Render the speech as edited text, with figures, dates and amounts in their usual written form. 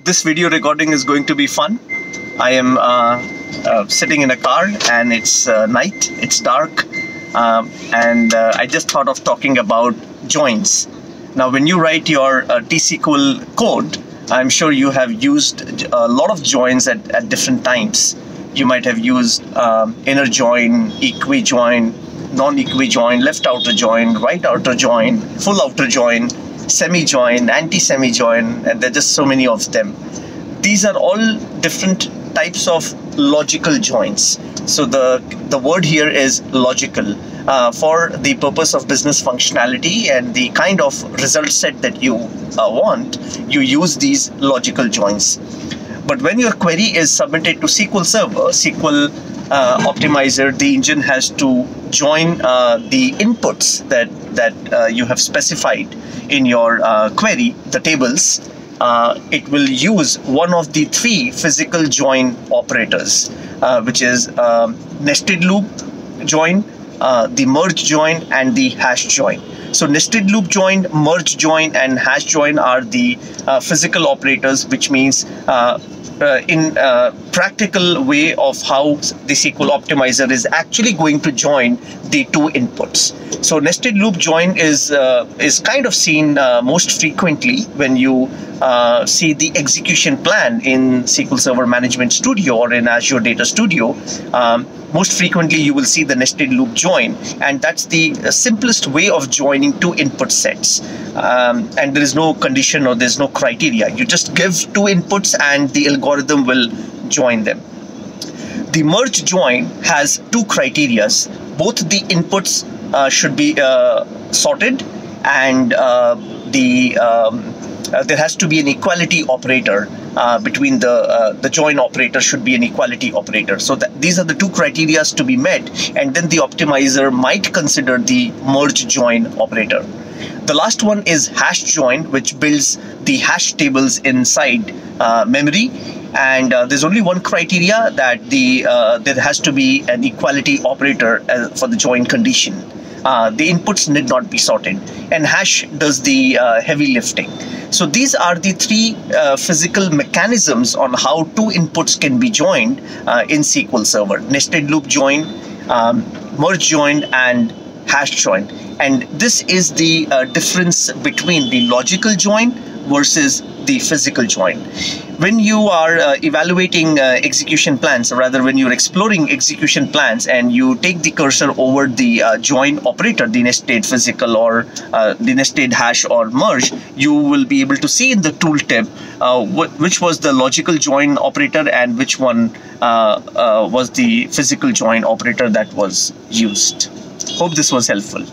This video recording is going to be fun. I am sitting in a car and it's night, it's dark, and I just thought of talking about joins. Now when you write your T-SQL code, I'm sure you have used a lot of joins at different times. You might have used inner join, equi-join, non-equi-join, left outer join, right outer join, full outer join, semi-join, anti-semi-join, and there are just so many of them. These are all different types of logical joins. So the word here is logical. For the purpose of business functionality and the kind of result set that you want, you use these logical joins. But when your query is submitted to SQL Server, SQL Optimizer, the engine has to join the inputs that you have specified in your query, the tables. It will use one of the three physical join operators, which is nested loop join, the merge join, and the hash join. So nested loop join, merge join, and hash join are the physical operators, which means in practical way of how the SQL Optimizer is actually going to join the two inputs. So nested loop join is kind of seen most frequently when you see the execution plan in SQL Server Management Studio or in Azure Data Studio. Most frequently you will see the nested loop join, and that's the simplest way of joining two input sets. And there is no condition or there's no criteria. You just give two inputs and the algorithm will join them. The merge join has two criteria. Both the inputs should be sorted, and there has to be an equality operator between the join operator should be an equality operator. So these are the two criteria to be met, and then the optimizer might consider the merge join operator. The last one is hash join, which builds the hash tables inside memory, and there's only one criteria, that there has to be an equality operator for the join condition. The inputs need not be sorted, and hash does the heavy lifting. So these are the three physical mechanisms on how two inputs can be joined in SQL Server: nested loop join, merge join, and hash join. And this is the difference between the logical join versus the physical join. When you are evaluating execution plans, or rather when you're exploring execution plans and you take the cursor over the join operator, the nested physical or the nested hash or merge, you will be able to see in the tooltip which was the logical join operator and which one was the physical join operator that was used. Hope this was helpful.